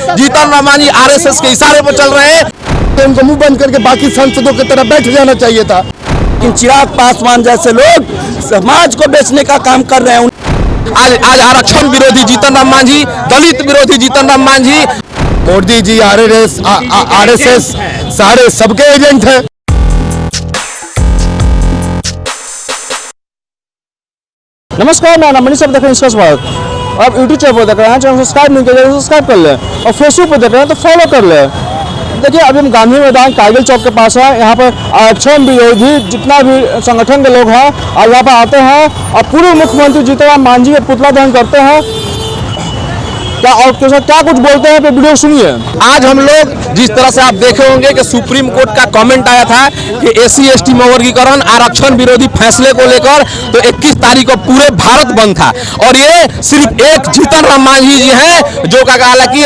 Jitan Ram Manjhi RSS के इशारे पर चल रहे हैं। उनको मुंह बंद करके बाकी सांसदों की तरह बैठ जाना चाहिए था। लेकिन चिराग पासवान जैसे लोग समाज को बेचने का काम कर रहे हैं। आज आरक्षण विरोधी जीतन राम मांझी, दलित विरोधी जीतन राम मांझी, मोदी जी आरएसएस सारे सबके एजेंट हैं। नमस्कार, मैं मनीष, आप देख रहे हैं आप यूट्यूब चैनल पर देख रहे हैं, चैनल सब्सक्राइब नहीं किया तो सब्सक्राइब कर ले, और फेसबुक पर देख रहे हैं तो फॉलो कर ले। देखिए, अभी हम गांधी मैदान कारगिल चौक के पास है। यहाँ पर आरक्षण विरोधी जितना भी संगठन के लोग हैं और यहाँ पर आते हैं और पूर्व मुख्यमंत्री जीतन राम मांझी का पुतला दहन करते हैं। क्या और क्या कुछ बोलते हैं, वीडियो सुनिए। आज हम लोग जिस तरह से आप देखे होंगे कि सुप्रीम कोर्ट का कमेंट आया था कि SC/ST में वर्गीकरण आरक्षण विरोधी फैसले को लेकर, तो 21 तारीख को पूरे भारत बंद था और ये सिर्फ एक जीतन राम मांझी जी हैं जो हालांकि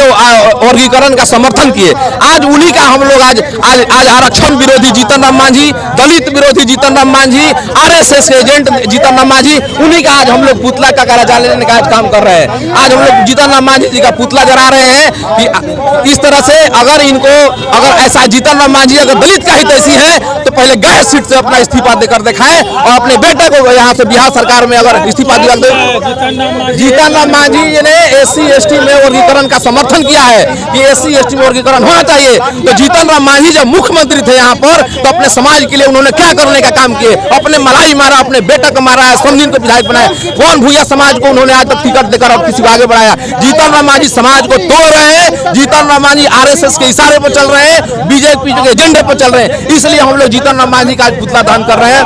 वर्गीकरण का समर्थन किए। आज उन्हीं का हम लोग आज आरक्षण विरोधी जीतन राम मांझी, दलित विरोधी जीतन राम मांझी, RSS के एजेंट जीतन राम मांझी, उन्हीं का आज हम लोग पुतला का काला जलाने का काम कर रहे हैं। आज हम लोग जीतन राम मांझी जी का पुतला जला रहे हैं कि इस तरह से अगर ऐसा जीतन राम मांझी अगर दलित का हित ऐसी है तो पहले गैर सीट से अपना इस्तीफा देकर दिखाएं और अपने बेटे को यहाँ से बिहार सरकार में अगर इस्तीफा दिला दे। जीतन राम मांझी जी ने SC/ST में वर्गीकरण का समर्थन किया है कि SC/ST में वर्गीकरण होना चाहिए। तो जीतन राम मांझी जब मुख्यमंत्री थे यहाँ पर तो अपने समाज के लिए उन्होंने क्या करने का काम किए? अपने मलाई मारा, अपने बेटा को मारा है, समझिन को विधायक बनाया। कौन भूया समाज को उन्होंने आज तक टिकट देकर और किसी को आगे बढ़ाया? जीतन राम मांझी समाज को तोड़ रहे हैं। जीतन राम मांझी RSS के इशारे पर चल रहे हैं, बीजेपी के एजेंडे पर चल रहे हैं। इसलिए हम लोग जीतन राम मांझी का आज पुतला दान कर रहे हैं।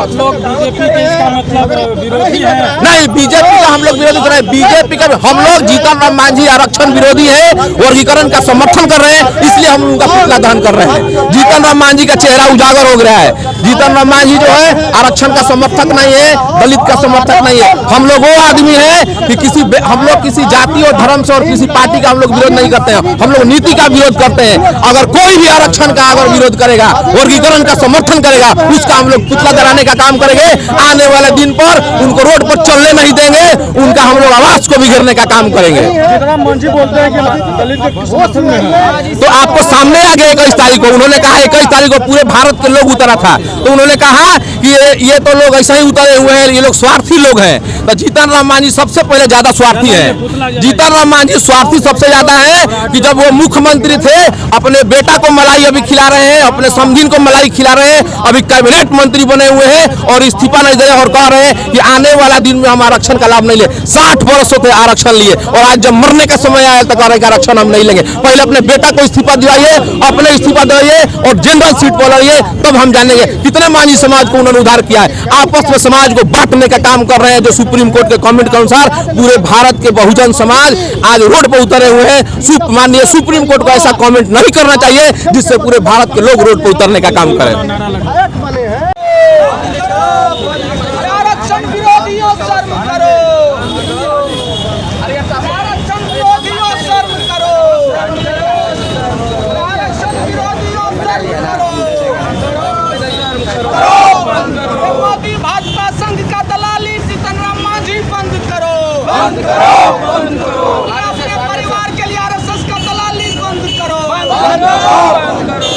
नहीं, बीजेपी का हम लोग विरोधी कर रहे हैं। बीजेपी का हम लोग जीतन राम मांझी आरक्षण विरोधी है, वर्गीकरण का समर्थन कर रहे हैं, इसलिए हम उनका पुतला दान कर रहे हैं। जीतन राम मांझी का चेहरा उजागर हो गया है। जीतन राम मांझी जो है आरक्षण का समर्थक नहीं है, दलित का समर्थक नहीं है। हम लोग वो आदमी है कि हम लोग किसी जाति और धर्म से और किसी पार्टी का हम लोग विरोध नहीं करते हैं। हम लोग नीति का विरोध करते हैं। अगर कोई भी आरक्षण का अगर विरोध करेगा, वर्गीकरण का समर्थन करेगा, उसका हम लोग पुतला जलाने का काम करेंगे। आने वाले दिन पर उनको रोड पर चलने नहीं देंगे, उनका हम लोग आवाज को बिगड़ने का काम करेंगे। तो आपको सामने आ गया 21 तारीख को उन्होंने कहा, 21 तारीख को पूरे भारत के लोग उतरा था तो उन्होंने कहा कि ये तो लोग ऐसे ही उतरे हुए हैं, ये लोग स्वार्थी लोग हैं। तो जीतन राम मांझी सबसे पहले ज्यादा स्वार्थी है। जीतन राम मांझी स्वार्थी सबसे ज्यादा है कि जब वो मुख्यमंत्री थे अपने बेटा को मलाई अभी खिला रहे हैं, अपने समझिन को मलाई खिला रहे हैं, अभी कैबिनेट मंत्री बने हुए हैं और इस्तीफा नहीं दे और कह रहे हैं कि आने वाला दिन में हम आरक्षण का लाभ नहीं ले। 60 वर्षों से आरक्षण लिए और आज जब मरने का समय आया तो कह रहे हैं आरक्षण हम नहीं लेंगे। पहले अपने बेटा को इस्तीफा दिलाइए, अपने इस्तीफा दिलाइए और जनरल सीट पर लड़िए, तब हम जानेंगे कितने मांझी समाज को उन्होंने उद्धार किया है। आपस में समाज को बांटने का काम कर रहे हैं। जो सुप्रीम कोर्ट के कमेंट के अनुसार पूरे भारत के बहुजन समाज आज रोड पर उतरे हुए हैं। माननीय सुप्रीम कोर्ट को ऐसा कमेंट नहीं करना चाहिए जिससे पूरे भारत के लोग रोड पर उतरने का काम करें। भाजपा संघ का दलाली जीतन राम मांझी बंद करो, बंद करो, बंद करो। अपने परिवार के लिए RSS का दलाली बंद करो, बंद करो।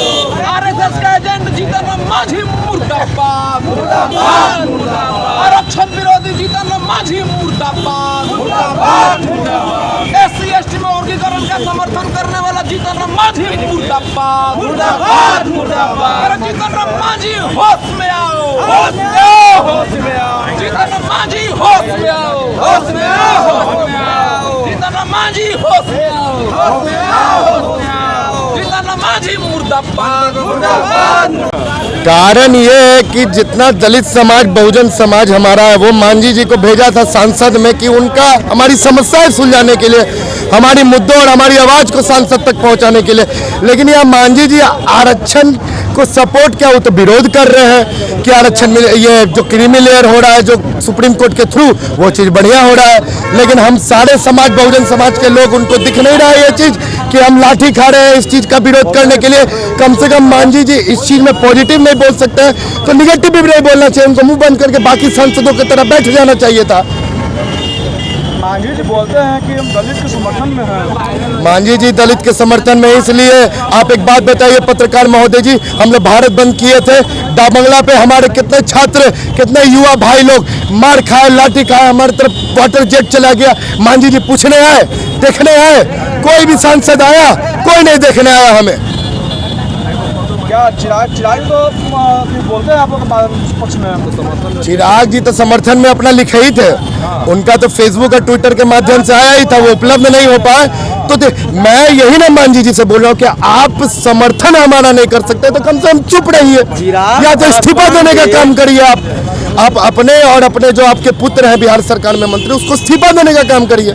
RSS का एजेंट जीतन राम मांझी मुर्दाबाद, मुर्दाबाद, मुर्दाबाद। आरक्षण विरोधी जीतन राम मांझी मुर्दाबाद, मुर्दाबाद, मुर्दाबाद। SC/ST में वर्गीकरण का समर्थन करने वाला जीतन राम मांझी मुर्दाबाद, मुर्दाबाद, मुर्दाबाद। जीतन राम मांझी होश में आओ, होश में आओ, होश में आओ। जीतन राम मांझी होश में आओ, होश में आओ, होश में आओ। जीतन राम मांझी होश में आओ, होश में आओ, होश में आओ। जीतन राम मांझी मुर्दाबाद, मुर्दाबाद। कारण ये है कि जितना दलित समाज, बहुजन समाज हमारा है, वो मांझी जी को भेजा था सांसद में कि उनका हमारी समस्याएं सुलझाने के लिए, हमारी मुद्दों और हमारी आवाज को सांसद तक पहुंचाने के लिए। लेकिन यह मांझी जी आरक्षण को सपोर्ट क्या, वो तो विरोध कर रहे हैं कि आरक्षण में ये जो क्रीमी लेयर हो रहा है जो सुप्रीम कोर्ट के थ्रू, वो चीज़ बढ़िया हो रहा है। लेकिन हम सारे समाज, बहुजन समाज के लोग, उनको दिख नहीं रहा है ये चीज़ कि हम लाठी खा रहे हैं इस चीज़ का विरोध करने के लिए। कम से कम मांझी जी इस चीज़ में पॉजिटिव नहीं बोल सकते हैं तो निगेटिव भी नहीं बोलना चाहिए। उनको मुंह बंद करके बाकी सांसदों की तरह बैठ जाना चाहिए था। मांझी जी बोलते हैं कि हम दलित के समर्थन में हैं। मांझी जी दलित के समर्थन में, इसलिए आप एक बात बताइए पत्रकार महोदय जी, हम लोग भारत बंद किए थे, डाबंगला पे हमारे कितने छात्र, कितने युवा भाई लोग मार खाए, लाठी खाए, हमारी तरफ वाटर जेट चला गया। मांझी जी पूछने आए, देखने आए? कोई भी सांसद आया? कोई नहीं देखने आया हमें। क्या चिराग तो बोलते हैं आप लोग पक्ष में? चिराग जी तो समर्थन में अपना लिखे ही थे, उनका तो फेसबुक और ट्विटर के माध्यम से आया ही था, वो उपलब्ध नहीं हो पाए। तो मैं यही ना मांझी जी से बोल रहा हूँ कि आप समर्थन हमारा नहीं कर सकते तो कम से कम चुप रहिए, या तो इस्तीफा देने का काम करिए। आप अपने और अपने जो आपके पुत्र हैं बिहार सरकार में मंत्री, उसको इस्तीफा देने का काम करिए।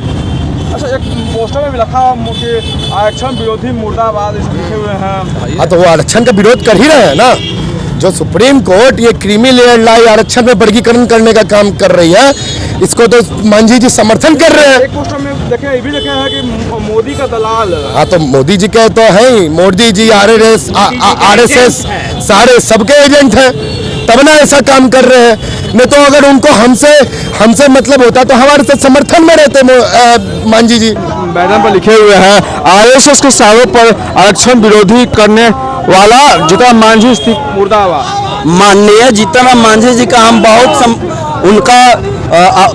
अच्छा, एक पोस्टर में भी लिखा कि आरक्षण विरोधी मुर्दाबाद लिखे हुए हैं। हाँ, तो वो आरक्षण का विरोध कर ही रहे हैं ना। जो सुप्रीम कोर्ट ये क्रीमी लेयर लाई आरक्षण में वर्गीकरण करने का काम कर रही है, इसको तो मांझी जी समर्थन कर रहे हैं। एक पोस्टर में देखे, ये भी लिखा है कि मोदी का दलाल। हाँ, तो मोदी जी के तो है ही, मोदी जी RSS सारे सबके एजेंट हैं, तब ना ऐसा काम कर रहे हैं। नहीं तो अगर उनको हमसे मतलब होता तो हमारे साथ समर्थन में रहते मांझी जी। बैनर पर लिखे हुए हैं RSS के सारों पर आरक्षण विरोधी करने वाला जीतन मांझी मुर्दाबाद। माननीय जीतन राम मांझी जी का हम बहुत उनका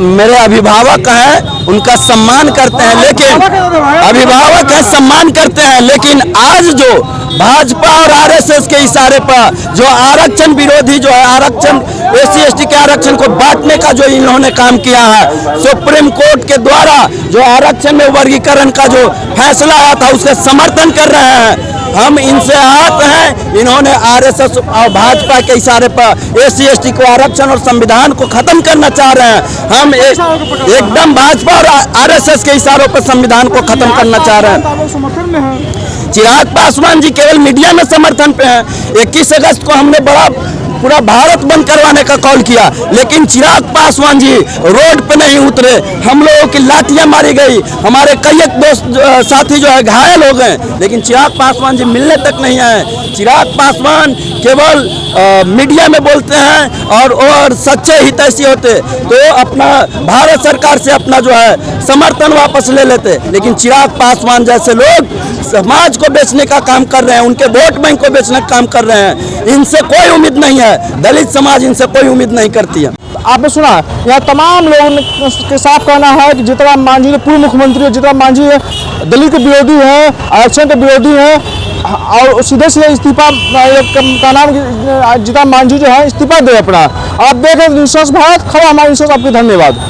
मेरे अभिभावक हैं, उनका सम्मान करते हैं, लेकिन अभिभावक है, सम्मान करते हैं, लेकिन आज जो भाजपा और RSS के इशारे पर जो आरक्षण विरोधी जो है, आरक्षण SC/ST के आरक्षण को बांटने का जो इन्होंने काम किया है, सुप्रीम कोर्ट के द्वारा जो आरक्षण में वर्गीकरण का जो फैसला आया था उसका समर्थन कर रहे हैं। हम इनसे आहत हैं, इन्होंने RSS और भाजपा के इशारे पर SC/ST को आरक्षण और संविधान को खत्म करना चाह रहे हैं। हम एकदम भाजपा और RSS के इशारों पर संविधान को खत्म करना चाह रहे हैं। समर्थन में है। चिराग पासवान जी केवल मीडिया में समर्थन पे हैं। 21 अगस्त को हमने पूरा भारत बंद करवाने का कॉल किया, लेकिन चिराग पासवान जी रोड पे नहीं उतरे। हम लोगों की लाठियां मारी गई, हमारे कई एक दोस्त साथी जो है घायल हो गए, लेकिन चिराग पासवान जी मिलने तक नहीं आए। चिराग पासवान केवल मीडिया में बोलते हैं और सच्चे हितैषी होते तो अपना भारत सरकार से अपना जो है समर्थन वापस ले लेते, लेकिन चिराग पासवान जैसे लोग समाज को बेचने का काम कर रहे हैं, उनके वोट बैंक को बेचने का काम कर रहे हैं। इनसे कोई उम्मीद नहीं है, दलित समाज इनसे कोई उम्मीद नहीं करती है। आपने सुना, यहाँ तमाम लोगों के साफ कहना है कि जीतन राम मांझी पूर्व मुख्यमंत्री जीतन राम मांझी दलित के विरोधी है, आरक्षण के विरोधी है, और सीधे इस्तीफा का नाम जीतन राम मांझी जो है इस्तीफा दे अपना। आप देखें न्यूज़ भारत, खबर हमारी न्यूज़। आपके धन्यवाद।